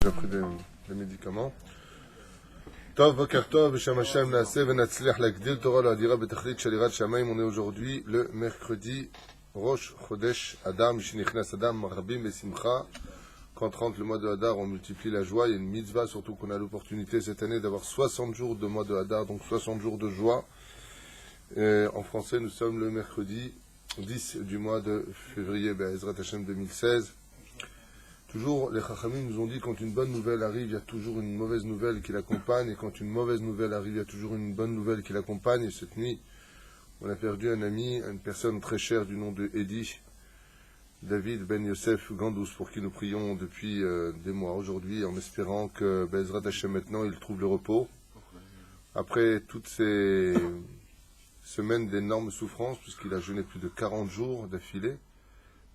J'ai pris des médicaments. Tov, Boker Tov, Beshem Hashem, Naaseh, Venatzliach, Lagdil, Torah, L'Adira, Betachlit, Shalirat, Shamaim. On est aujourd'hui le mercredi, Rosh Chodesh Adar, Mishinichnas Adam, Marabim, Besimcha. Quand rentre le mois de Hadar, on multiplie la joie. Il y a une mitzvah, surtout qu'on a l'opportunité cette année d'avoir 60 jours de mois de Hadar, donc 60 jours de joie. Et en français, nous sommes le mercredi 10 du mois de février, Ezrat Hashem 2016. Toujours, les Chachamim nous ont dit quand une bonne nouvelle arrive, il y a toujours une mauvaise nouvelle qui l'accompagne, et quand une mauvaise nouvelle arrive, il y a toujours une bonne nouvelle qui l'accompagne. Et cette nuit, on a perdu un ami, une personne très chère du nom de Edi, David Ben Yosef Gandous, pour qui nous prions depuis des mois aujourd'hui, en espérant que Bezrat Hashem maintenant, il trouve le repos. Après toutes ces semaines d'énormes souffrances, puisqu'il a jeûné plus de 40 jours d'affilée,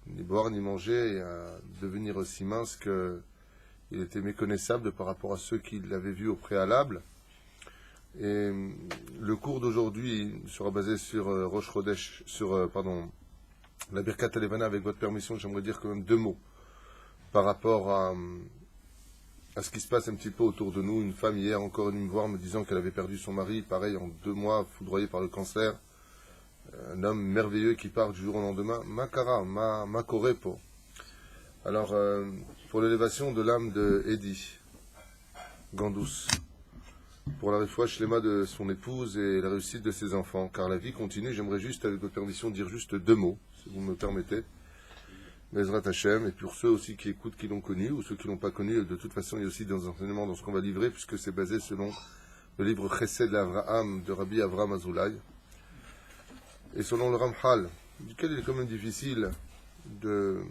ni boire ni manger, et à devenir aussi mince qu'il était méconnaissable par rapport à ceux qui l'avaient vu au préalable. Et le cours d'aujourd'hui sera basé sur Rosh Chodesh, sur la Birkat Halevana. Avec votre permission, j'aimerais dire quand même deux mots par rapport à ce qui se passe un petit peu autour de nous. Une femme hier encore est venue me voir me disant qu'elle avait perdu son mari, pareil en 2 mois, foudroyé par le cancer. Un homme merveilleux qui part du jour au lendemain. Makara, Makorepo. Alors, pour l'élévation de l'âme de Edi Gandous, pour la réfoua shlema de son épouse et la réussite de ses enfants, car la vie continue, j'aimerais juste, avec votre permission, dire juste 2 mots, si vous me permettez. Bezrat Hashem, et pour ceux aussi qui écoutent, qui l'ont connu, ou ceux qui ne l'ont pas connu, de toute façon, il y a aussi des enseignements dans ce qu'on va livrer, puisque c'est basé selon le livre Chesed l'Avraham de Rabbi Avraham Azoulay. Et selon le Ramchal, duquel il est quand même difficile de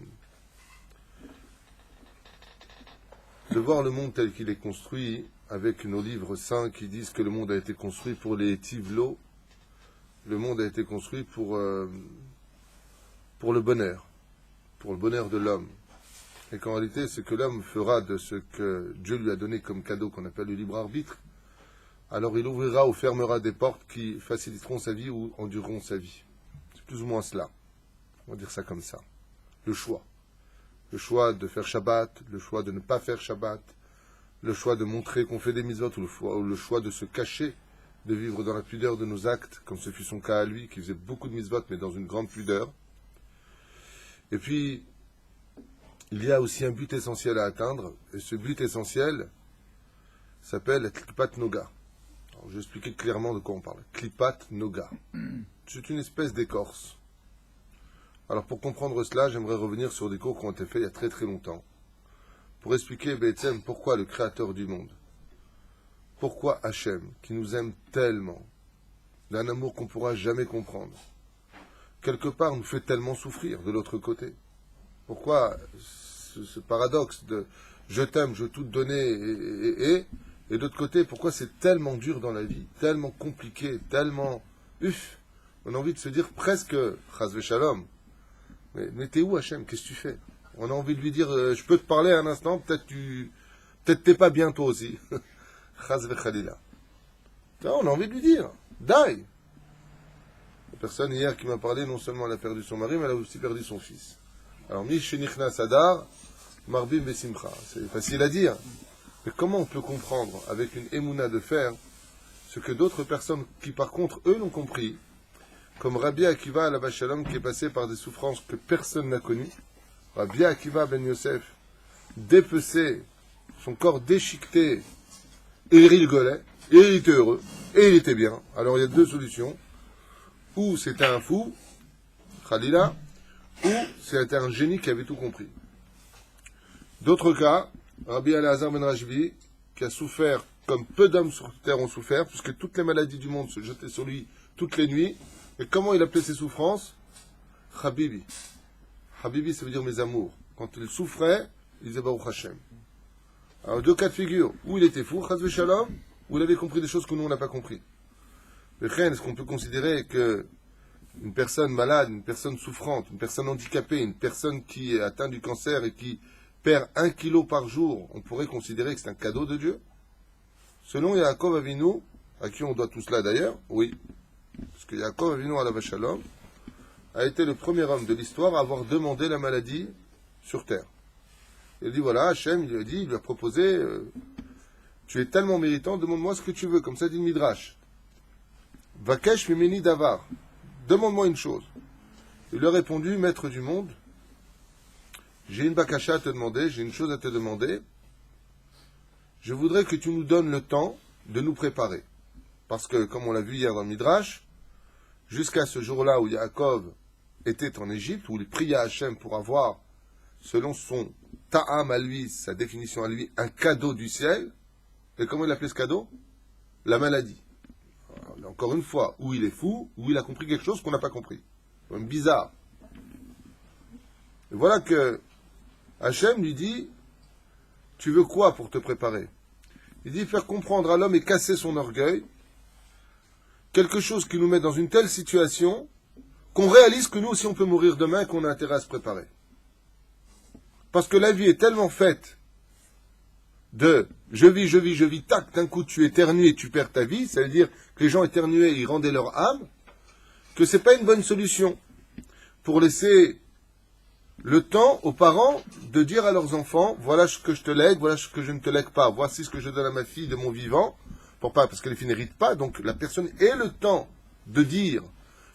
voir le monde tel qu'il est construit, avec nos livres saints qui disent que le monde a été construit pour les tivlo, le monde a été construit pour le bonheur de l'homme. Et qu'en réalité, ce que l'homme fera de ce que Dieu lui a donné comme cadeau, qu'on appelle le libre arbitre, alors il ouvrira ou fermera des portes qui faciliteront sa vie ou endureront sa vie. C'est plus ou moins cela. On va dire ça comme ça. Le choix. Le choix de faire Shabbat, le choix de ne pas faire Shabbat, le choix de montrer qu'on fait des mitzvot, ou le choix de se cacher, de vivre dans la pudeur de nos actes, comme ce fut son cas à lui, qui faisait beaucoup de mitzvot, mais dans une grande pudeur. Et puis, il y a aussi un but essentiel à atteindre, et ce but essentiel s'appelle Klipat Noga. Alors, je vais expliquer clairement de quoi on parle. Klipat Noga. C'est une espèce d'écorce. Alors, pour comprendre cela, j'aimerais revenir sur des cours qui ont été faits il y a très très longtemps, pour expliquer pourquoi le Créateur du monde, pourquoi Hachem, qui nous aime tellement, d'un amour qu'on ne pourra jamais comprendre, quelque part nous fait tellement souffrir de l'autre côté. Pourquoi ce paradoxe de je t'aime, je veux tout te donner, et de l'autre côté, pourquoi c'est tellement dur dans la vie, tellement compliqué, tellement... on a envie de se dire presque, Chas Shalom, mais t'es où Hachem, qu'est-ce que tu fais? On a envie de lui dire, je peux te parler un instant, peut-être t'es pas bien toi aussi. Chas Khalila. On a envie de lui dire, die. La personne hier qui m'a parlé, non seulement elle a perdu son mari, mais elle a aussi perdu son fils. Alors, Mishenichnas Adar, Marbim Besimcha. C'est facile à dire. Mais comment on peut comprendre, avec une émouna de fer, ce que d'autres personnes qui, par contre, eux, l'ont compris, comme Rabbi Akiva Alav Shalom, qui est passé par des souffrances que personne n'a connues, Rabbi Akiva Ben Yosef, dépecé, son corps déchiqueté, et il rigolait, et il était heureux, et il était bien. Alors il y a 2 solutions. Ou c'était un fou, Khalila, ou c'était un génie qui avait tout compris. D'autres cas, Rabbi Elazar Ben Rashbi, qui a souffert comme peu d'hommes sur terre ont souffert, puisque toutes les maladies du monde se jetaient sur lui toutes les nuits. Et comment il appelait ses souffrances? Habibi. Habibi, ça veut dire mes amours. Quand il souffrait, il disait Baruch Hashem. Alors 2 cas de figure, où il était fou, Chas Shalom, où il avait compris des choses que nous on n'a pas compris. Est-ce qu'on peut considérer que une personne malade, une personne souffrante, une personne handicapée, une personne qui est atteinte du cancer et qui perd 1 kilo par jour, on pourrait considérer que c'est un cadeau de Dieu? Selon Yaakov Avinu, à qui on doit tout cela d'ailleurs, oui, parce que Yaakov Avinu Alav Shalom a été le premier homme de l'histoire à avoir demandé la maladie sur terre. Il dit voilà, Hachem, il lui a dit, il lui a proposé, tu es tellement méritant, demande-moi ce que tu veux, comme ça dit le Midrash. Vakesh mimeni davar, demande-moi une chose. Il lui a répondu, maître du monde, j'ai une bakasha à te demander, j'ai une chose à te demander. Je voudrais que tu nous donnes le temps de nous préparer. Parce que, comme on l'a vu hier dans le Midrash, jusqu'à ce jour-là où Yaakov était en Égypte, où il pria à Hachem pour avoir, selon son ta'am à lui, sa définition à lui, un cadeau du ciel. Et comment il appelait ce cadeau? La maladie. Alors, encore une fois, où il est fou, où il a compris quelque chose qu'on n'a pas compris. C'est même bizarre. Et voilà que Hachem lui dit, tu veux quoi pour te préparer? Il dit faire comprendre à l'homme et casser son orgueil, quelque chose qui nous met dans une telle situation qu'on réalise que nous aussi on peut mourir demain et qu'on a intérêt à se préparer. Parce que la vie est tellement faite de je vis, tac, d'un coup tu éternues et tu perds ta vie, ça veut dire que les gens éternuaient et ils rendaient leur âme, que c'est pas une bonne solution pour laisser le temps aux parents de dire à leurs enfants, voilà ce que je te lègue, voilà ce que je ne te lègue pas, voici ce que je donne à ma fille de mon vivant, parce que les filles n'héritent pas, donc la personne ait le temps de dire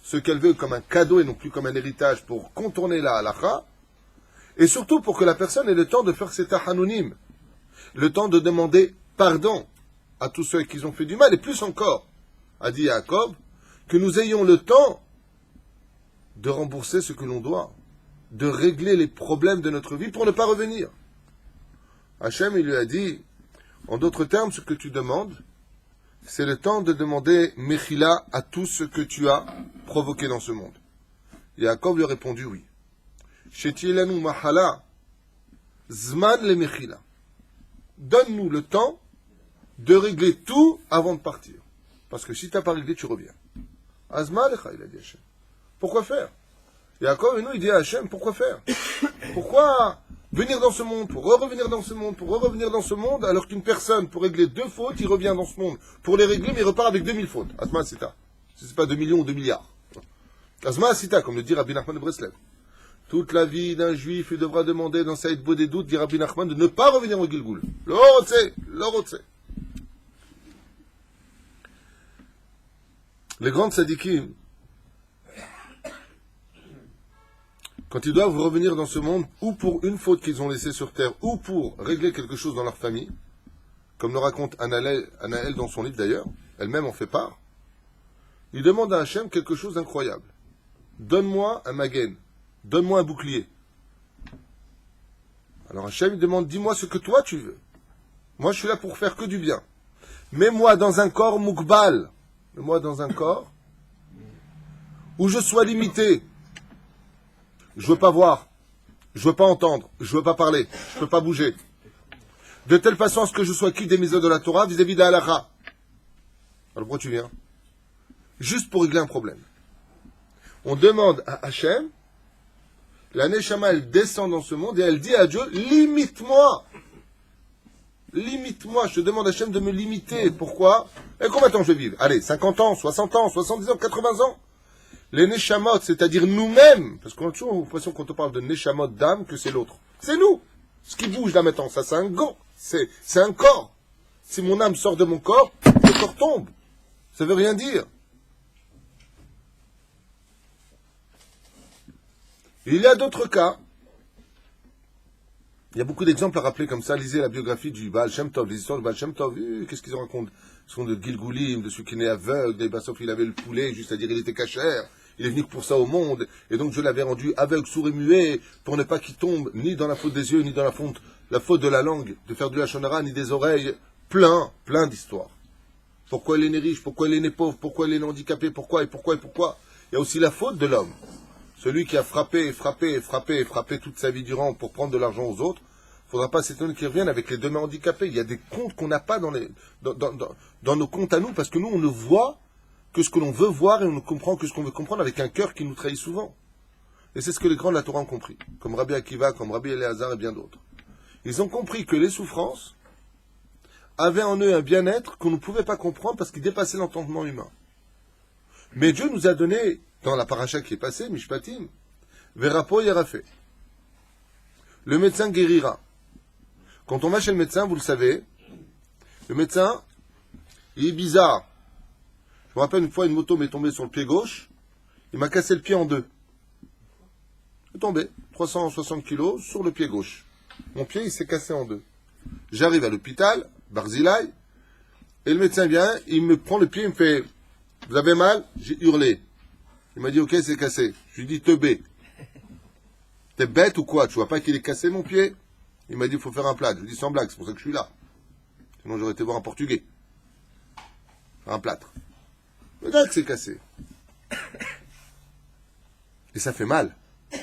ce qu'elle veut comme un cadeau et non plus comme un héritage pour contourner la halakha, et surtout pour que la personne ait le temps de faire cet tahanonim, le temps de demander pardon à tous ceux qui ont fait du mal, et plus encore, a dit Yaakov, que nous ayons le temps de rembourser ce que l'on doit, de régler les problèmes de notre vie pour ne pas revenir. Hachem, il lui a dit, en d'autres termes, ce que tu demandes, c'est le temps de demander Mechila à tout ce que tu as provoqué dans ce monde. Yaakov lui a répondu oui. Shetilanu mahala, zman le Mechila. Donne-nous le temps de régler tout avant de partir. Parce que si tu n'as pas réglé, tu reviens. Azma lecha, il a dit Hachem. Pourquoi faire? Yaakov, et nous, il dit à Hachem, pourquoi faire? Pourquoi venir dans ce monde, pour revenir dans ce monde, pour revenir dans ce monde, alors qu'une personne, pour régler 2 fautes, il revient dans ce monde. Pour les régler, mais il repart avec 2000 fautes. Asma Sita. Si ce n'est pas 2 millions ou 2 milliards. Asma Sita, comme le dit Rabbi Nachman de Breslev. Toute la vie d'un juif, il devra demander dans Saïd Beau des doutes, dit Rabbi Nachman, de ne pas revenir au Gilgoul. L'orotse. Les grandes sadikim, quand ils doivent revenir dans ce monde, ou pour une faute qu'ils ont laissée sur terre, ou pour régler quelque chose dans leur famille, comme le raconte Anaël dans son livre d'ailleurs, elle-même en fait part, ils demandent à Hachem quelque chose d'incroyable. Donne-moi un magen, donne-moi un bouclier. Alors Hachem il demande, dis-moi ce que toi tu veux. Moi je suis là pour faire que du bien. Mets-moi dans un corps moukbal, mets-moi dans un corps où je sois limité. Je veux pas voir, je veux pas entendre, je veux pas parler, je peux pas bouger. De telle façon à ce que je sois quitte des mises de la Torah vis-à-vis de la halakha. Alors pourquoi tu viens? Juste pour régler un problème. On demande à Hachem, la Neshama elle descend dans ce monde et elle dit à Dieu, limite-moi. Limite-moi, je te demande à Hachem de me limiter. Pourquoi? Et combien de temps je vais vivre? Allez, 50 ans, 60 ans, 70 ans, 80 ans. Les Neshamot, c'est-à-dire nous-mêmes, parce qu'on a toujours l'impression quand on parle de Neshamot d'âme que c'est l'autre. C'est nous. Ce qui bouge là maintenant, ça c'est un gant. C'est un corps. Si mon âme sort de mon corps, le corps tombe. Ça veut rien dire. Il y a d'autres cas. Il y a beaucoup d'exemples à rappeler comme ça. Lisez la biographie du Baal Shem Tov, les histoires du Baal Shem Tov. Qu'est-ce qu'ils en racontent? Ils sont de Gilgoulim, de celui qui est né aveugle, et sauf il avait le poulet, juste à dire il était cachère. Il est venu pour ça au monde, et donc je l'avais rendu aveugle, sourd et muet, pour ne pas qu'il tombe ni dans la faute des yeux, ni dans la faute de la langue, de faire du hachonara, ni des oreilles. Plein d'histoires. Pourquoi il est né riche, pourquoi il est né pauvre, pourquoi il est né handicapé, pourquoi. Il y a aussi la faute de l'homme. Celui qui a frappé toute sa vie durant pour prendre de l'argent aux autres, il ne faudra pas s'étonner qu'il revienne avec les 2 mains handicapées. Il y a des comptes qu'on n'a pas dans nos comptes à nous, parce que nous, on ne voit que ce que l'on veut voir et on ne comprend que ce qu'on veut comprendre avec un cœur qui nous trahit souvent. Et c'est ce que les grands de la Torah ont compris, comme Rabbi Akiva, comme Rabbi Eliezer et bien d'autres. Ils ont compris que les souffrances avaient en eux un bien-être qu'on ne pouvait pas comprendre parce qu'ils dépassaient l'entendement humain. Mais Dieu nous a donné, dans la paracha qui est passée, Mishpatim, Verapo Yerafé. Le médecin guérira. Quand on va chez le médecin, vous le savez, le médecin, il est bizarre. Je me rappelle une fois, une moto m'est tombée sur le pied gauche, il m'a cassé le pied en deux. Il est tombé, 360 kilos, sur le pied gauche. Mon pied, il s'est cassé en deux. J'arrive à l'hôpital, Barzilai, et le médecin vient, il me prend le pied, il me fait « Vous avez mal ?» J'ai hurlé. Il m'a dit « Ok, c'est cassé. » Je lui dis « Teubé. T'es bête ou quoi? Tu vois pas qu'il est cassé mon pied? » Il m'a dit « Il faut faire un plâtre. » Je lui dis « Sans blague, c'est pour ça que je suis là. Sinon j'aurais été voir un Portugais. Faire un plâtre. Regarde que c'est cassé. Et ça fait mal. Puis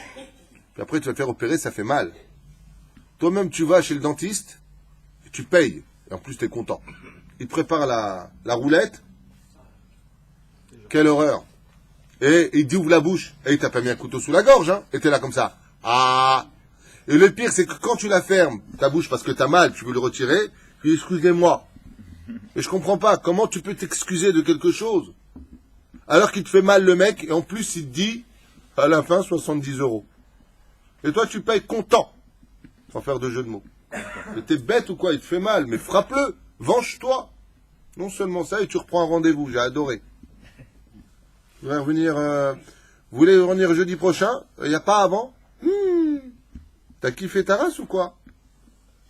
après tu vas te faire opérer, ça fait mal. Toi-même tu vas chez le dentiste, et tu payes. Et en plus tu es content. Il te prépare la roulette. Quelle horreur. Et il dit ouvre la bouche. Et il t'a pas mis un couteau sous la gorge, hein. Et t'es là comme ça. Ah. Et le pire, c'est que quand tu la fermes, ta bouche, parce que t'as mal, tu veux le retirer, tu dis excusez-moi. Et je comprends pas, comment tu peux t'excuser de quelque chose alors qu'il te fait mal le mec, et en plus il te dit, à la fin, 70 €. Et toi tu payes content, sans faire de jeu de mots. Mais t'es bête ou quoi, il te fait mal, mais frappe-le, venge-toi. Non seulement ça, et tu reprends un rendez-vous, j'ai adoré. Vous voulez revenir, vous voulez revenir jeudi prochain? Il n'y a pas avant? T'as kiffé ta race ou quoi?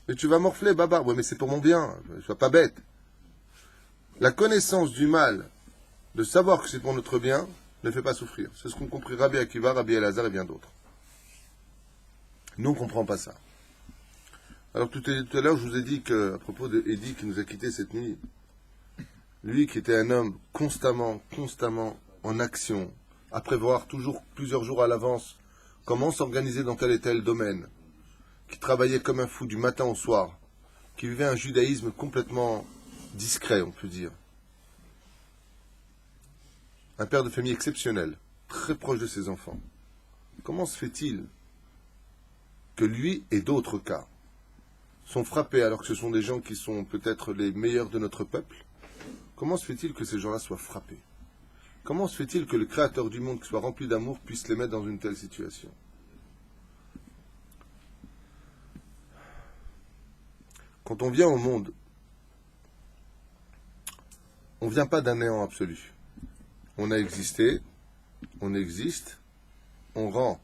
Et tu vas morfler, baba. Ouais, mais c'est pour mon bien, sois pas bête. La connaissance du mal, de savoir que c'est pour notre bien, ne fait pas souffrir. C'est ce qu'ont compris Rabbi Akiva, Rabbi Elazar et bien d'autres. Nous, on ne comprend pas ça. Alors tout à l'heure, je vous ai dit qu'à propos de Eddie qui nous a quittés cette nuit, lui qui était un homme constamment en action, à prévoir toujours plusieurs jours à l'avance comment s'organiser dans tel et tel domaine, qui travaillait comme un fou du matin au soir, qui vivait un judaïsme complètement discret, on peut dire. Un père de famille exceptionnel, très proche de ses enfants. Comment se fait-il que lui et d'autres cas sont frappés alors que ce sont des gens qui sont peut-être les meilleurs de notre peuple? Comment se fait-il que ces gens-là soient frappés? Comment se fait-il que le Créateur du monde, qui soit rempli d'amour, puisse les mettre dans une telle situation? Quand on vient au monde, on ne vient pas d'un néant absolu. On a existé, on existe, on rend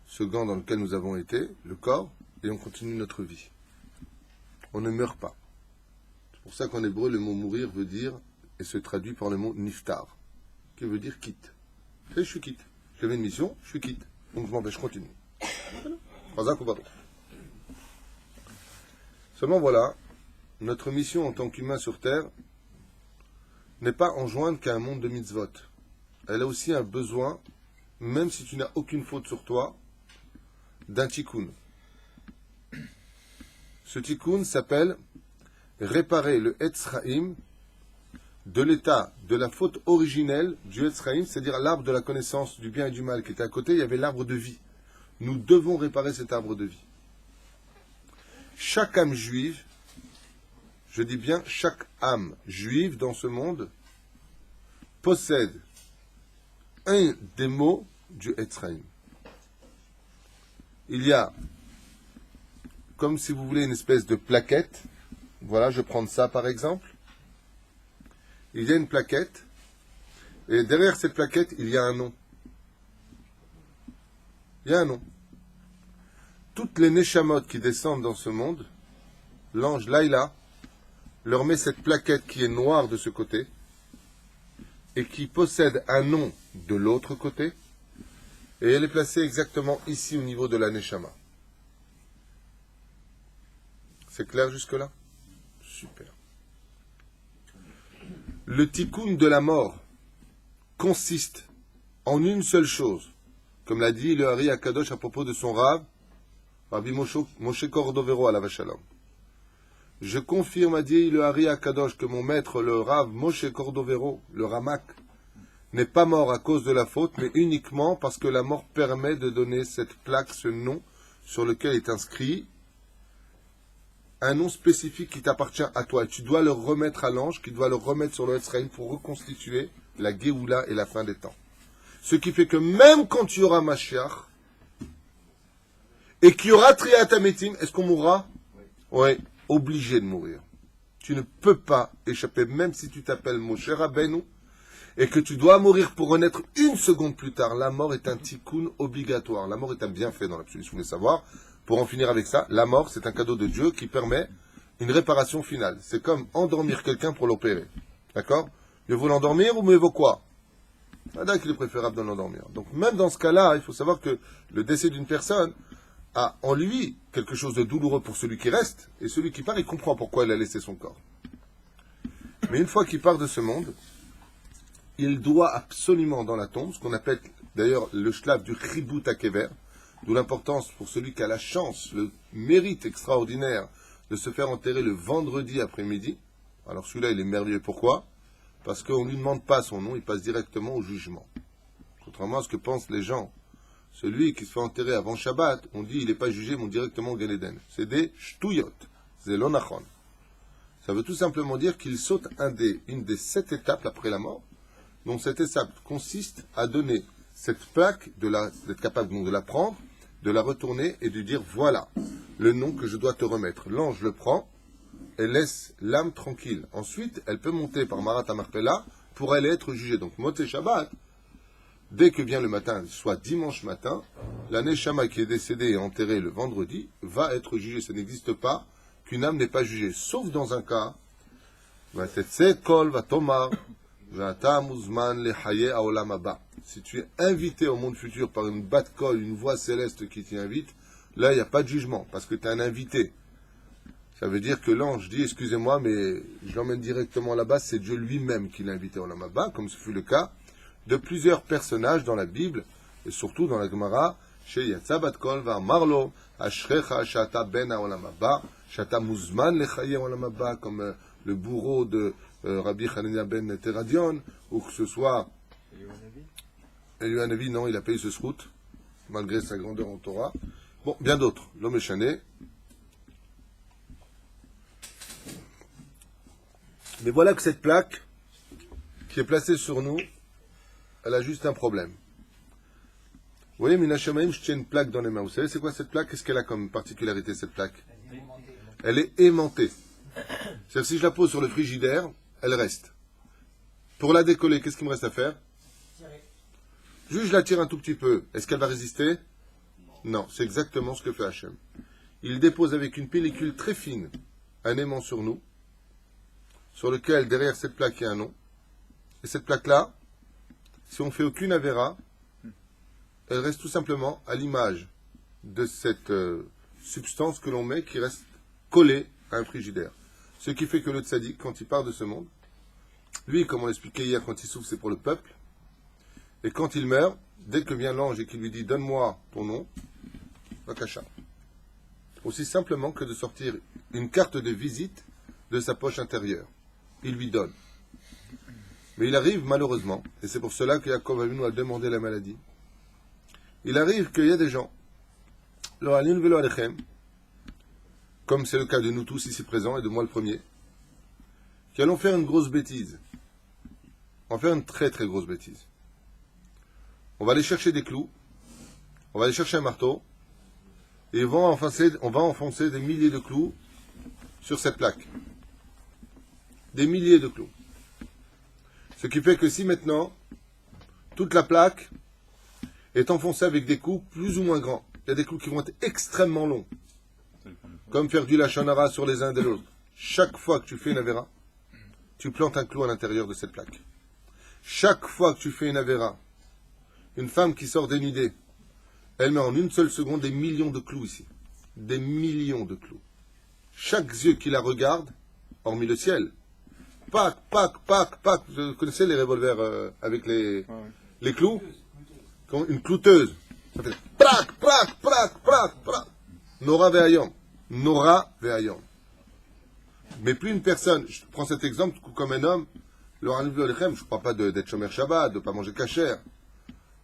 ce gant dans lequel nous avons été, le corps, et on continue notre vie. On ne meurt pas. C'est pour ça qu'en hébreu, le mot mourir veut dire, et se traduit par le mot niftar, qui veut dire quitte. Et je suis quitte. J'avais une mission, je suis quitte. Donc je m'en vais, je continue. Voilà. Seulement voilà, notre mission en tant qu'humain sur Terre n'est pas enjointe qu'à un monde de mitzvot. Elle a aussi un besoin, même si tu n'as aucune faute sur toi, d'un tikkun. Ce tikkun s'appelle réparer le Etz Chaim de l'état de la faute originelle du Etz Chaim, c'est-à-dire l'arbre de la connaissance du bien et du mal qui était à côté, il y avait l'arbre de vie. Nous devons réparer cet arbre de vie. Chaque âme juive, je dis bien chaque âme juive dans ce monde, possède un des mots du Etz Chaim. Il y a, comme si vous voulez, une espèce de plaquette. Voilà, je vais prendre ça par exemple. Il y a une plaquette, et derrière cette plaquette, il y a un nom. Il y a un nom. Toutes les neshamot qui descendent dans ce monde, l'ange Laïla leur met cette plaquette qui est noire de ce côté, et qui possède un nom de l'autre côté, et elle est placée exactement ici au niveau de la neshama. C'est clair jusque-là? Super. Le tikkun de la mort consiste en une seule chose, comme l'a dit le Hari Akadosh à propos de son Rav, Rabbi Moshe Cordovero à la Vachalom. Je confirme, a dit le Hari Akadosh, que mon maître, le Rav Moshe Cordovero, le Ramak, n'est pas mort à cause de la faute, mais uniquement parce que la mort permet de donner cette plaque, ce nom, sur lequel est inscrit un nom spécifique qui t'appartient à toi. Et tu dois le remettre à l'ange, qui doit le remettre sur le Etz Chaim pour reconstituer la Géoula et la fin des temps. Ce qui fait que même quand tu auras Mashiach, et qu'il y aura Triat Hametim, est-ce qu'on mourra? est obligé de mourir. Tu ne peux pas échapper, même si tu t'appelles Moshe Rabbeinu, et que tu dois mourir pour renaître une seconde plus tard. La mort est un tikkun obligatoire. La mort est un bienfait dans l'absolu, si vous voulez savoir. Pour en finir avec ça, la mort, c'est un cadeau de Dieu qui permet une réparation finale. C'est comme endormir quelqu'un pour l'opérer. D'accord? Mieux vaut l'endormir ou mieux vaut quoi? Là qu'il est préférable de l'endormir. Donc même dans ce cas-là, il faut savoir que le décès d'une personne a en lui quelque chose de douloureux pour celui qui reste, et celui qui part, il comprend pourquoi il a laissé son corps. Mais une fois qu'il part de ce monde, il doit absolument dans la tombe, ce qu'on appelle d'ailleurs le shlav du chibut hakever, d'où l'importance pour celui qui a la chance, le mérite extraordinaire de se faire enterrer le vendredi après-midi. Alors celui-là, il est merveilleux. Pourquoi? Parce qu'on ne lui demande pas son nom, il passe directement au jugement. Contrairement à ce que pensent les gens. Celui qui se fait enterrer avant Shabbat, on dit il n'est pas jugé, mais directement au Gan Eden. C'est des shtuyot, c'est l'onachon. Ça veut tout simplement dire qu'il saute une des 7 étapes après la mort. Donc cette étape consiste à donner cette plaque, d'être capable donc de la prendre, de la retourner et de dire voilà le nom que je dois te remettre. L'ange le prend et laisse l'âme tranquille. Ensuite, elle peut monter par Marat Amarpella pour aller être jugée. Donc Motzei Shabbat, dès que vient le matin, soit dimanche matin, la Neshama qui est décédée et enterrée le vendredi va être jugée. Ça n'existe pas qu'une âme n'est pas jugée, sauf dans un cas. Si tu es invité au monde futur par une bat-kol, une voix céleste qui t'y invite, là il n'y a pas de jugement, parce que tu es un invité. Ça veut dire que l'ange dit, excusez-moi, mais je l'emmène directement là-bas, c'est Dieu lui-même qui l'a invité au Lamaba, comme ce fut le cas de plusieurs personnages dans la Bible, et surtout dans la Gemara, chez Yatsa bat-kol va Marlo, Ashrecha Shata Ben Olamaba, Shata Muzman Lechaye Olamaba, comme le bourreau de Rabbi Hanania ben Teradion, ou que ce soit Eliyahu Hanavi, non, il a payé ce srout, malgré sa grandeur en Torah. Bon, bien d'autres, l'homme échané. Mais voilà que cette plaque, qui est placée sur nous, elle a juste un problème. Vous voyez, Minashamaim, je tiens une plaque dans les mains. Vous savez, c'est quoi cette plaque? Qu'est-ce qu'elle a comme particularité, cette plaque? Elle est aimantée. C'est-à-dire, si je la pose sur le frigidaire, elle reste. Pour la décoller, qu'est-ce qu'il me reste à faire? Juste, je la tire un tout petit peu. Est-ce qu'elle va résister? Non, c'est exactement ce que fait Hachem. Il dépose avec une pellicule très fine un aimant sur nous, sur lequel, derrière cette plaque, il y a un nom. Et cette plaque-là, si on ne fait aucune avéra, elle reste tout simplement à l'image de cette substance que l'on met qui reste collée à un frigidaire. Ce qui fait que le tzaddik, quand il part de ce monde, lui, comme on l'expliquait hier, quand il souffre, c'est pour le peuple. Et quand il meurt, dès que vient l'ange et qu'il lui dit « Donne-moi ton nom », Vakasha. Aussi simplement que de sortir une carte de visite de sa poche intérieure. Il lui donne. Mais il arrive malheureusement, et c'est pour cela que Yaakov Avinu a demandé la maladie, il arrive qu'il y a des gens, comme c'est le cas de nous tous ici présents, et de moi le premier, qui allons faire une grosse bêtise. On va faire une très très grosse bêtise. On va aller chercher des clous, on va aller chercher un marteau, et on va enfoncer des milliers de clous sur cette plaque. Des milliers de clous. Ce qui fait que si maintenant, toute la plaque est enfoncée avec des clous plus ou moins grands, il y a des clous qui vont être extrêmement longs, comme faire du lachonara sur les uns et les autres. Chaque fois que tu fais une avéra, tu plantes un clou à l'intérieur de cette plaque. Chaque fois que tu fais une avéra, une femme qui sort dénudée, elle met en une seule seconde des millions de clous ici. Des millions de clous. Chaque yeux qui la regarde, hormis le ciel, pac, pac, pac, pac. Vous connaissez les revolvers avec les clous? Une clouteuse. Ça fait prac, prac, prac, prac, prac. Nora ve'ayom. Nora ve'ayom. Mais plus une personne, je prends cet exemple comme un homme, je ne parle pas d'être shomer Shabbat, de ne pas manger cachère,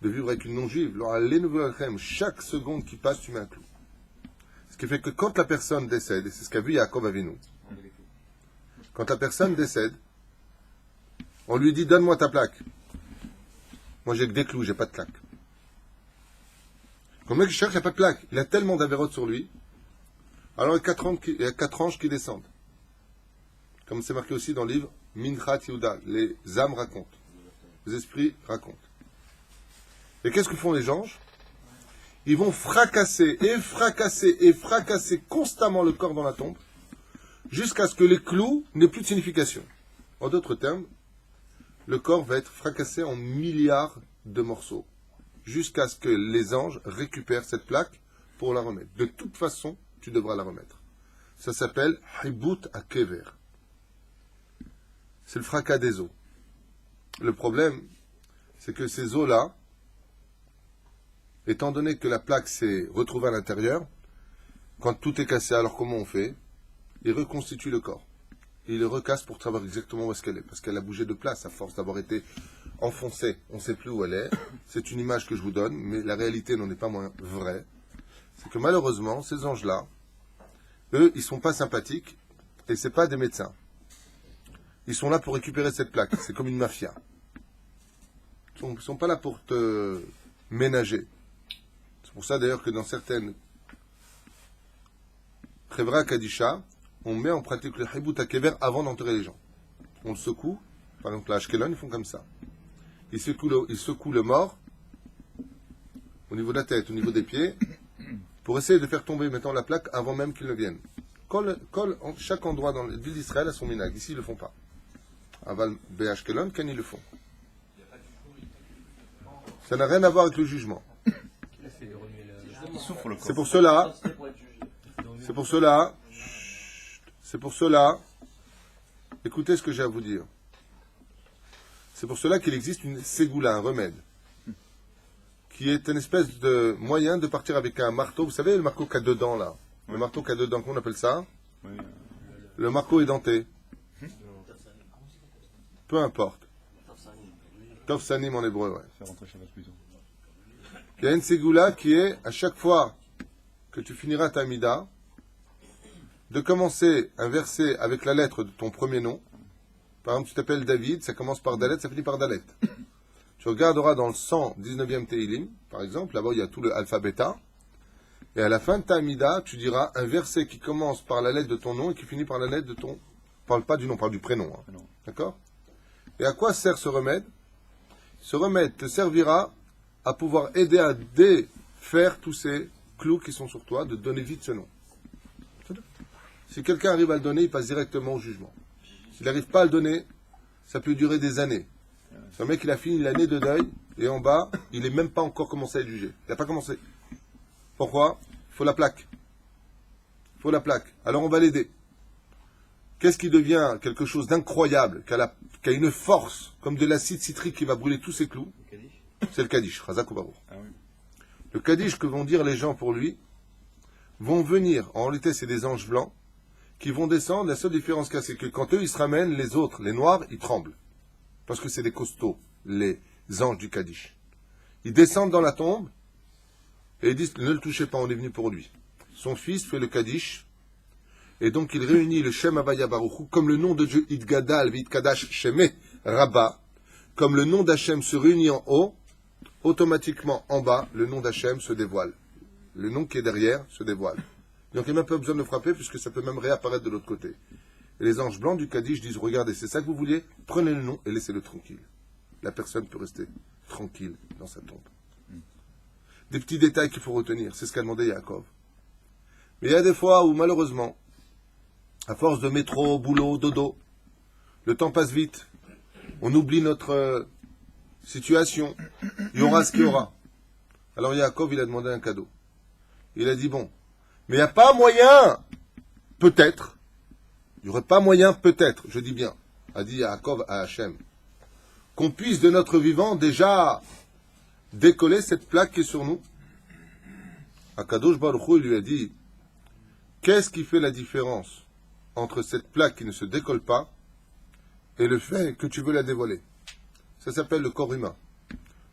de vivre avec une non-juive. Chaque seconde qui passe, tu mets un clou. Ce qui fait que quand la personne décède, et c'est ce qu'a vu Yaakov Avinu, quand la personne décède, on lui dit « Donne-moi ta plaque ». Moi, j'ai que des clous, j'ai pas de plaque. Quand le mec cherche, il n'y a pas de plaque. Il a tellement d'avérotes sur lui. Alors il y a 4 anges qui descendent. Comme c'est marqué aussi dans le livre Minchat Yehuda, les âmes racontent, les esprits racontent. Et qu'est-ce que font les anges? Ils vont fracasser et fracasser et fracasser constamment le corps dans la tombe, jusqu'à ce que les clous n'aient plus de signification. En d'autres termes, le corps va être fracassé en milliards de morceaux, jusqu'à ce que les anges récupèrent cette plaque pour la remettre. De toute façon, tu devras la remettre. Ça s'appelle Hibut HaKever. C'est le fracas des os. Le problème, c'est que ces os-là, étant donné que la plaque s'est retrouvée à l'intérieur, quand tout est cassé, alors comment on fait? Il reconstitue le corps. Il le recasse pour savoir exactement où est-ce qu'elle est, parce qu'elle a bougé de place à force d'avoir été enfoncée. On ne sait plus où elle est. C'est une image que je vous donne, mais la réalité n'en est pas moins vraie. C'est que malheureusement, ces anges-là, eux, ils ne sont pas sympathiques, et ce n'est pas des médecins. Ils sont là pour récupérer cette plaque. C'est comme une mafia. Ils ne sont pas là pour te ménager. C'est pour ça d'ailleurs que dans certaines Chevra Kadisha, on met en pratique le Hibut HaKever avant d'enterrer les gens. On le secoue. Par exemple, à Ashkelon, ils font comme ça. Ils secouent le mort au niveau de la tête, au niveau des pieds, pour essayer de faire tomber maintenant la plaque avant même qu'il ne vienne. Chaque endroit dans la ville d'Israël a son minag. Ici, ils ne le font pas. À Ashkelon, quand ils le font. Ça n'a rien à voir avec le jugement. C'est pour cela, écoutez ce que j'ai à vous dire. C'est pour cela qu'il existe une ségoula, un remède, qui est une espèce de moyen de partir avec un marteau. Vous savez le marteau qui a deux dents là? Le marteau qui a deux dents, comment on appelle ça? Le marteau édenté. Peu importe. Tov Sanim en hébreu, ouais. Il y a une ségoula qui est, à chaque fois que tu finiras ta mida, de commencer un verset avec la lettre de ton premier nom. Par exemple, tu t'appelles David, ça commence par Dalet, ça finit par Dalet. Tu regarderas dans le 119e Teilim, par exemple, là-bas il y a tout le alphabet A, et à la fin de ta mida, tu diras un verset qui commence par la lettre de ton nom et qui finit par la lettre de ton... Parle pas du nom, parle du prénom. Hein. D'accord? Et à quoi sert ce remède? Ce remède te servira à pouvoir aider à défaire tous ces clous qui sont sur toi, de donner vite ce nom. Si quelqu'un arrive à le donner, il passe directement au jugement. S'il n'arrive pas à le donner, ça peut durer des années. C'est un mec, il a fini l'année de deuil, et en bas, il n'est même pas encore commencé à être jugé. Il n'a pas commencé. Pourquoi? Il faut la plaque. Il faut la plaque. Alors on va l'aider. Qu'est-ce qui devient quelque chose d'incroyable, qui a une force, comme de l'acide citrique qui va brûler tous ses clous? C'est le Kaddish, Chazak ou Baruch. Le Kaddish que vont dire les gens pour lui, vont venir, en réalité c'est des anges blancs, qui vont descendre. La seule différence qu'il y a, c'est que quand eux ils se ramènent, les autres, les noirs, ils tremblent. Parce que c'est des costauds, les anges du Kaddish. Ils descendent dans la tombe, et ils disent, ne le touchez pas, on est venu pour lui. Son fils fait le Kaddish, et donc il réunit le Shem Havaya Baruchu, comme le nom de Dieu, Idgadal, Vidkadash, Sheme, Rabba, comme le nom d'Hachem se réunit en haut, automatiquement en bas, le nom d'Hachem se dévoile. Le nom qui est derrière se dévoile. Donc il n'y a même pas besoin de le frapper, puisque ça peut même réapparaître de l'autre côté. Et les anges blancs du Kaddish disent, regardez, c'est ça que vous vouliez, prenez le nom et laissez-le tranquille. La personne peut rester tranquille dans sa tombe. Des petits détails qu'il faut retenir, c'est ce qu'a demandé Yaakov. Mais il y a des fois où, malheureusement, à force de métro, boulot, dodo, le temps passe vite, on oublie notre situation, il y aura ce qu'il y aura. Alors Yaakov, il a demandé un cadeau. Il a dit, bon, mais il n'y a pas moyen, peut-être, il n'y aurait pas moyen, peut-être, je dis bien, a dit Yaakov à Hachem, qu'on puisse de notre vivant déjà décoller cette plaque qui est sur nous. Akadosh Baruch Hu, il lui a dit, qu'est-ce qui fait la différence entre cette plaque qui ne se décolle pas et le fait que tu veux la dévoiler? Ça s'appelle le corps humain.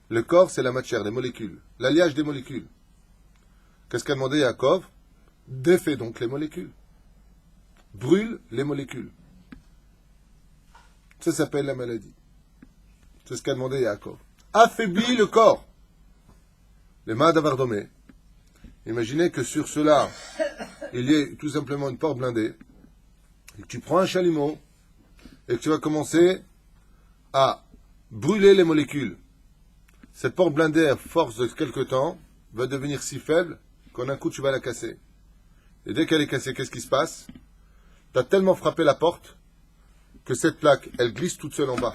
Le corps, c'est la matière, les molécules, l'alliage des molécules. Qu'est-ce qu'a demandé Yaakov? Défais donc les molécules. Brûle les molécules. Ça s'appelle la maladie. C'est ce qu'a demandé Yaakov. Affaiblis le corps. Les mains d'Avardomé. Imaginez que sur cela, il y ait tout simplement une porte blindée, et que tu prends un chalumeau, et que tu vas commencer à brûler les molécules. Cette porte blindée, à force de quelque temps, va devenir si faible qu'en un coup, tu vas la casser. Et dès qu'elle est cassée, qu'est-ce qui se passe? Tu as tellement frappé la porte que cette plaque, elle glisse toute seule en bas.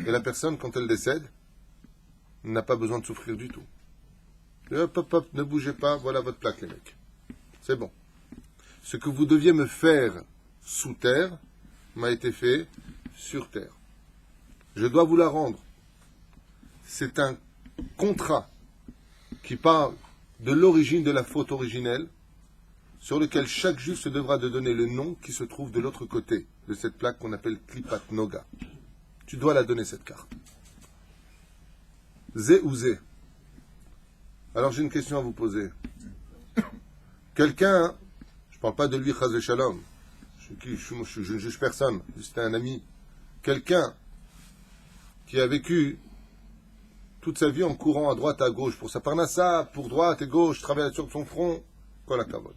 Et la personne, quand elle décède, n'a pas besoin de souffrir du tout. Et hop, hop, hop, ne bougez pas, voilà votre plaque, les mecs. C'est bon. Ce que vous deviez me faire sous terre m'a été fait sur terre. Je dois vous la rendre. C'est un contrat qui parle de l'origine de la faute originelle, sur lequel chaque juif se devra de donner le nom qui se trouve de l'autre côté de cette plaque qu'on appelle Klipat Noga. Tu dois la donner, cette carte. Zé ou Zé. Alors j'ai une question à vous poser. Quelqu'un, je ne parle pas de lui, Chaz ve Shalom, je ne juge personne, c'était un ami. Quelqu'un qui a vécu toute sa vie en courant à droite, à gauche, pour sa parnassa, pour droite et gauche, travailler sur son front, quoi la cavote.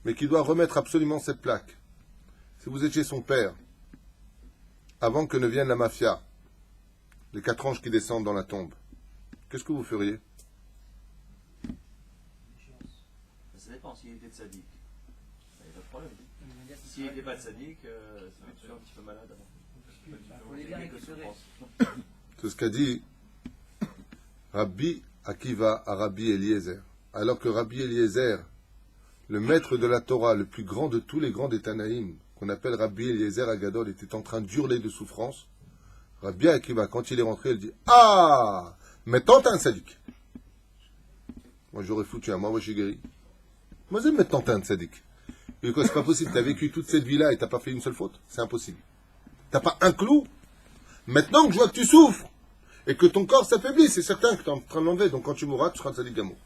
Mais qui doit remettre absolument cette plaque. Si vous étiez son père, avant que ne vienne la mafia, les 4 anges qui descendent dans la tombe, qu'est-ce que vous feriez? Ça dépend s'il était de sadique. Il n'y a pas de problème. S'il n'était pas de sadique, c'est un petit peu malade avant. C'est ce qu'a dit Rabbi Akiva à Rabbi Eliezer. Alors que Rabbi Eliezer, le maître de la Torah, le plus grand de tous les grands des Tanaïm, qu'on appelle Rabbi Eliezer Agadol, était en train d'hurler de souffrance, Rabbi Akiva, quand il est rentré, il dit « Ah, mais tant un sadique !» Moi, j'aurais foutu un moi, je suis guéri. Moi, j'aime mettre tant un sadique. Et quoi, c'est pas possible, tu as vécu toute cette vie-là et tu n'as pas fait une seule faute. C'est impossible. Tu n'as pas un clou. Maintenant que je vois que tu souffres et que ton corps s'affaiblit, c'est certain que tu es en train de l'enlever. Donc quand tu mourras, tu seras un sadique d'amour.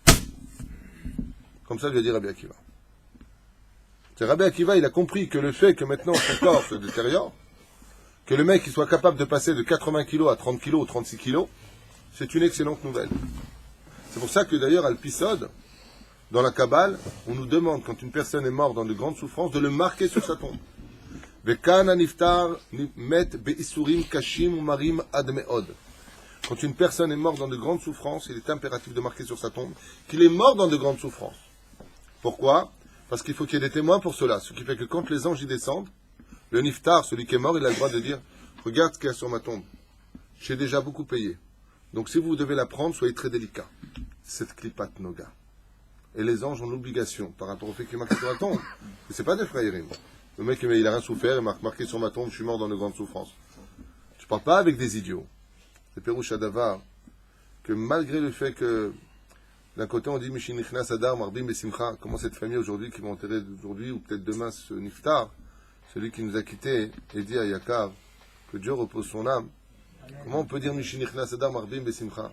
Comme ça, lui a dit Rabbi Akiva. C'est Rabbi Akiva, il a compris que le fait que maintenant son corps se détériore, que le mec il soit capable de passer de 80 kilos à 30 kilos ou 36 kilos, c'est une excellente nouvelle. C'est pour ça que d'ailleurs, à l'Pisode, dans la Kabbale, on nous demande, quand une personne est morte dans de grandes souffrances, de le marquer sur sa tombe. Quand une personne est morte dans de grandes souffrances, il est impératif de marquer sur sa tombe qu'il est mort dans de grandes souffrances. Pourquoi? Parce qu'il faut qu'il y ait des témoins pour cela. Ce qui fait que quand les anges y descendent, le niftar, celui qui est mort, il a le droit de dire « Regarde ce qu'il y a sur ma tombe. J'ai déjà beaucoup payé. Donc si vous devez la prendre, soyez très délicat. » Cette klipat noga. Et les anges ont l'obligation, par rapport au fait qu'il est marqué sur la tombe, que c'est pas des frères. Le mec, il a rien souffert, il m'a marqué sur ma tombe, je suis mort dans de grandes souffrances. Je parle pas avec des idiots. C'est Pérouche Adavar, que malgré le fait que, d'un côté, on dit Mishinichnas Adar, Marbim Besimcha, comment cette famille aujourd'hui, qui va enterrer aujourd'hui, ou peut-être demain, ce Niftar, celui qui nous a quittés, et dit à Yakar, que Dieu repose son âme. Comment on peut dire Mishinichnas Adar, Marbim Besimcha?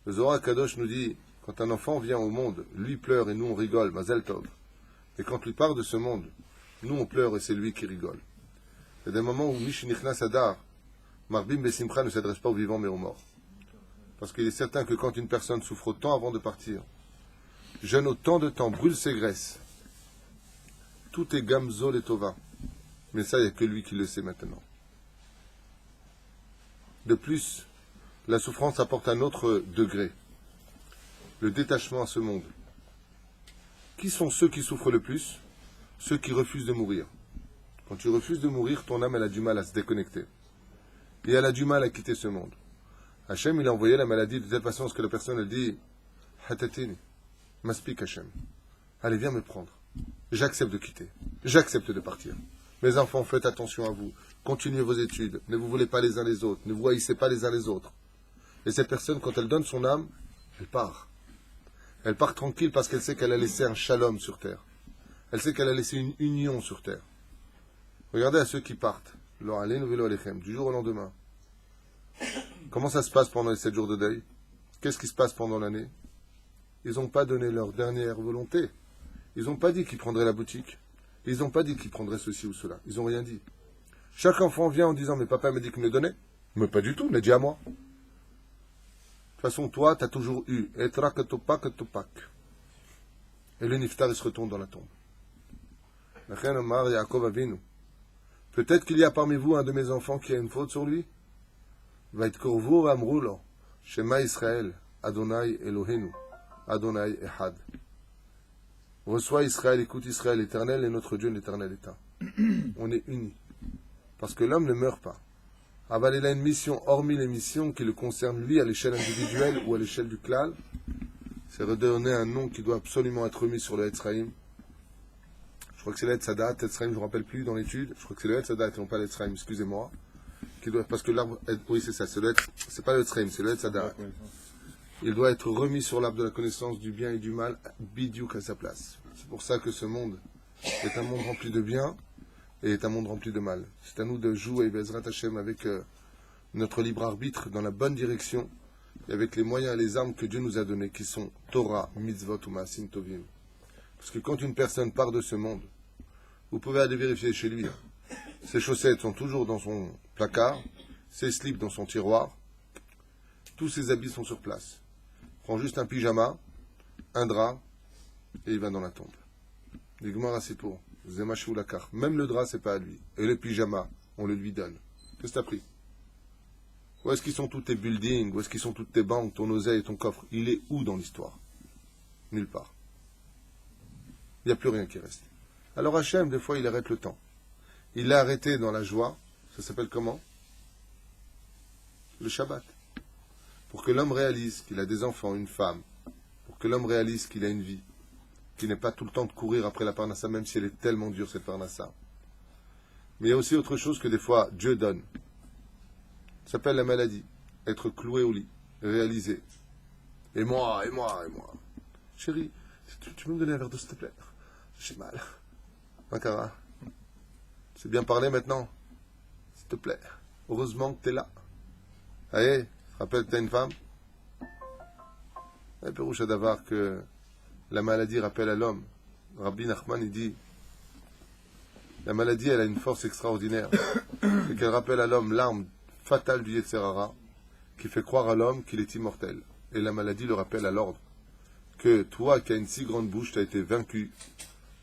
Le Zohar Kadosh nous dit, quand un enfant vient au monde, lui pleure et nous on rigole, Mazel Tov. Et quand lui part de ce monde, nous on pleure et c'est lui qui rigole. Il y a des moments où Mishinichnas Adar, Marbim Besimcha ne s'adresse pas aux vivants mais aux morts. Parce qu'il est certain que quand une personne souffre autant avant de partir, jeûne autant de temps, brûle ses graisses, tout est gamzol et tova. Mais ça, il n'y a que lui qui le sait maintenant. De plus, la souffrance apporte un autre degré. Le détachement à ce monde. Qui sont ceux qui souffrent le plus? Ceux qui refusent de mourir. Quand tu refuses de mourir, ton âme elle a du mal à se déconnecter. Et elle a du mal à quitter ce monde. Hachem, il a envoyé la maladie de telle façon à ce que la personne elle dit Hatatini, m'aspik Hachem. Allez, viens me prendre. J'accepte de quitter. J'accepte de partir. Mes enfants, faites attention à vous. Continuez vos études. Ne vous voulez pas les uns les autres. Ne vous haïssez pas les uns les autres. Et cette personne, quand elle donne son âme, elle part. Elle part tranquille parce qu'elle sait qu'elle a laissé un shalom sur terre. Elle sait qu'elle a laissé une union sur terre. Regardez à ceux qui partent. Du jour au lendemain. Comment ça se passe pendant les 7 jours de deuil? Qu'est-ce qui se passe pendant l'année? Ils n'ont pas donné leur dernière volonté. Ils n'ont pas dit qu'ils prendraient la boutique. Ils n'ont pas dit qu'ils prendraient ceci ou cela. Ils n'ont rien dit. Chaque enfant vient en disant « Mais papa m'a dit qu'il me le donnait. » Mais pas du tout, il l'a dit à moi. De toute façon, toi, tu as toujours eu. Etra ketopak ketopak. Et le niftar, il se retourne dans la tombe. Peut-être qu'il y a parmi vous un de mes enfants qui a une faute sur lui. Vaitkorvu amrulo, Shema Israël, Adonai Elohenu, Adonai Ehad. Reçois Israël, écoute Israël, l'Éternel est notre Dieu, l'Éternel est un. On est unis. Parce que l'homme ne meurt pas. Aval, il a une mission, hormis les missions qui le concernent lui à l'échelle individuelle ou à l'échelle du clan. C'est redonner un nom qui doit absolument être remis sur le Etzraïm. Je crois que c'est le Etzadat, Etzraïm, je ne me rappelle plus dans l'étude. Je crois que c'est le Etzadat et non pas l'Etzraïm, excusez-moi. Parce que l'arbre, oui c'est ça, c'est pas le Etzraïm, c'est le Etzadat. Il doit être remis sur l'arbre de la connaissance du bien et du mal, bidiouk à sa place. C'est pour ça que ce monde est un monde rempli de bien et est un monde rempli de mal. C'est à nous de jouer Bezrat Hashem avec notre libre arbitre dans la bonne direction et avec les moyens et les armes que Dieu nous a donnés, qui sont Torah, Mitzvot ou Maasim Tovim. Parce que quand une personne part de ce monde, vous pouvez aller vérifier chez lui. Ses chaussettes sont toujours dans son placard, ses slips dans son tiroir, tous ses habits sont sur place. Prend juste un pyjama, un drap, et il va dans la tombe. Les Gemara c'est pour Zemachou Lakar. Même le drap, c'est pas à lui. Et le pyjama, on le lui donne. Qu'est-ce que t'as pris? Où est-ce qu'ils sont tous tes buildings? Où est-ce qu'ils sont toutes tes banques, ton oseille et ton coffre? Il est où dans l'histoire? Nulle part. Il n'y a plus rien qui reste. Alors Hachem, des fois, il arrête le temps. Il l'a arrêté dans la joie. Ça s'appelle comment? Le Shabbat. Pour que l'homme réalise qu'il a des enfants, une femme. Pour que l'homme réalise qu'il a une vie. Qu'il n'est pas tout le temps de courir après la parnassa, même si elle est tellement dure, cette parnassa. Mais il y a aussi autre chose que des fois, Dieu donne. Ça s'appelle la maladie. Être cloué au lit. Réaliser. Et moi. Chérie, tu peux me donner un verre d'eau, s'il te plaît? J'ai mal. Makara. C'est bien parlé maintenant? S'il te plaît. Heureusement que tu es là. Allez, rappelle que tu as une femme. Et Pérouche Adavar que la maladie rappelle à l'homme. Rabbi Nachman, il dit, la maladie, elle a une force extraordinaire. C'est qu'elle rappelle à l'homme l'arme fatale du Yetzerara, qui fait croire à l'homme qu'il est immortel. Et la maladie le rappelle à l'ordre que toi, qui as une si grande bouche, tu as été vaincu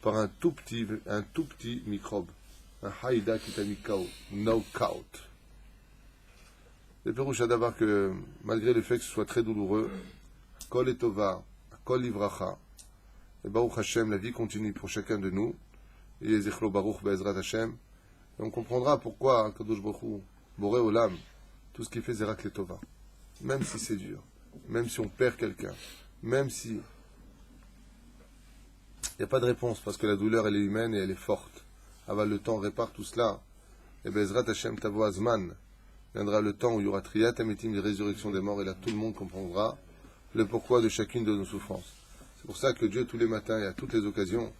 par un tout petit microbe. Un haïda qui t'a mis KO. Knockout. Et Pérouche Adavar que, malgré le fait que ce soit très douloureux, Kol etova, Kol livracha, et Baruch Hashem, la vie continue pour chacun de nous. Et Zichlo Baruch Be'ezrat Hashem. Et on comprendra pourquoi Kadosh Baruch Hu, Boré Olam, tout ce qu'il fait, c'est Rak Letova. Même si c'est dur, même si on perd quelqu'un, même si il n'y a pas de réponse, parce que la douleur, elle est humaine et elle est forte. Aval le temps répare tout cela. Et Be'ezrat Hashem Tavo Azman, viendra le temps où il y aura Triyat Ametim, les résurrections des morts, et là tout le monde comprendra le pourquoi de chacune de nos souffrances. C'est pour ça que Dieu, tous les matins et à toutes les occasions,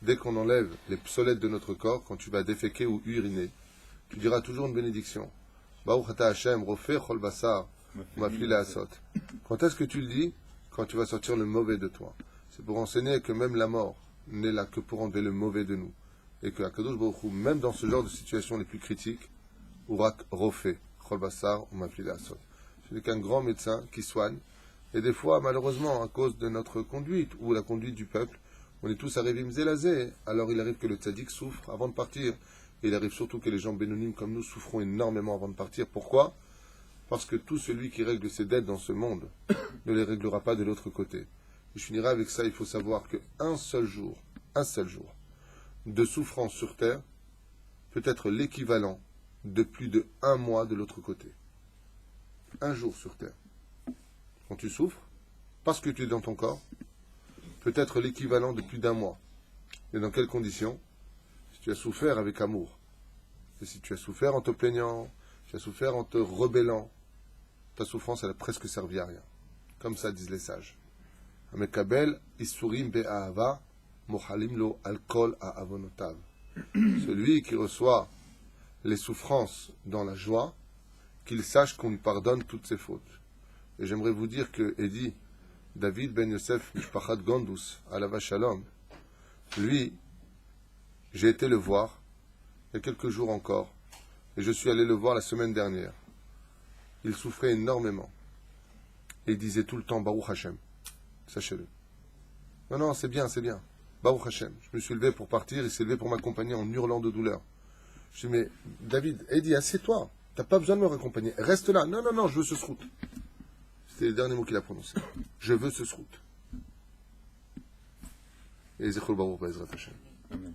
dès qu'on enlève les psolettes de notre corps, quand tu vas déféquer ou uriner, tu diras toujours une bénédiction. Baruch ata Hashem, rofeh chol basar, mafli la'asot. Quand est-ce que tu le dis? Quand tu vas sortir le mauvais de toi. C'est pour enseigner que même la mort n'est là que pour enlever le mauvais de nous. Et que Akadosh Baruch Hu, même dans ce genre de situation les plus critiques, urak rofeh chol basar, mafli la'asot. Ce n'est qu'un grand médecin qui soigne. Et des fois, malheureusement, à cause de notre conduite, ou la conduite du peuple, on est tous arrivés mzélazés, alors il arrive que le tzaddik souffre avant de partir. Et il arrive surtout que les gens bénonymes comme nous souffrons énormément avant de partir. Pourquoi? Parce que tout celui qui règle ses dettes dans ce monde ne les réglera pas de l'autre côté. Et je finirai avec ça, il faut savoir qu'un seul jour de souffrance sur terre peut être l'équivalent de plus de 1 mois de l'autre côté. Un jour sur terre. Quand tu souffres, parce que tu es dans ton corps, peut être l'équivalent de plus d'1 mois. Et dans quelles conditions? Si tu as souffert avec amour, et si tu as souffert en te plaignant, si tu as souffert en te rebellant, ta souffrance, elle a presque servi à rien. Comme ça disent les sages. Amekabel isurim be'ahava mochalim lo alkol avonotav. Celui qui reçoit les souffrances dans la joie, qu'il sache qu'on lui pardonne toutes ses fautes. Et j'aimerais vous dire que Edi, David ben Yosef Mishpachat Gondus, Alava Shalom, lui, j'ai été le voir il y a quelques jours encore, et je suis allé le voir la semaine dernière. Il souffrait énormément. Et il disait tout le temps Baruch Hashem, sachez-le. Non, non, c'est bien, c'est bien. Baruch Hashem. Je me suis levé pour partir, il s'est levé pour m'accompagner en hurlant de douleur. Je dis, mais David, Eddie, assieds-toi. T'as pas besoin de me raccompagner. Reste là. Non, non, non, je veux ce srout. C'était le dernier mot qu'il a prononcé. Je veux ce srout. Et Zechol Baruch Be'ezrat Hashem. Amen.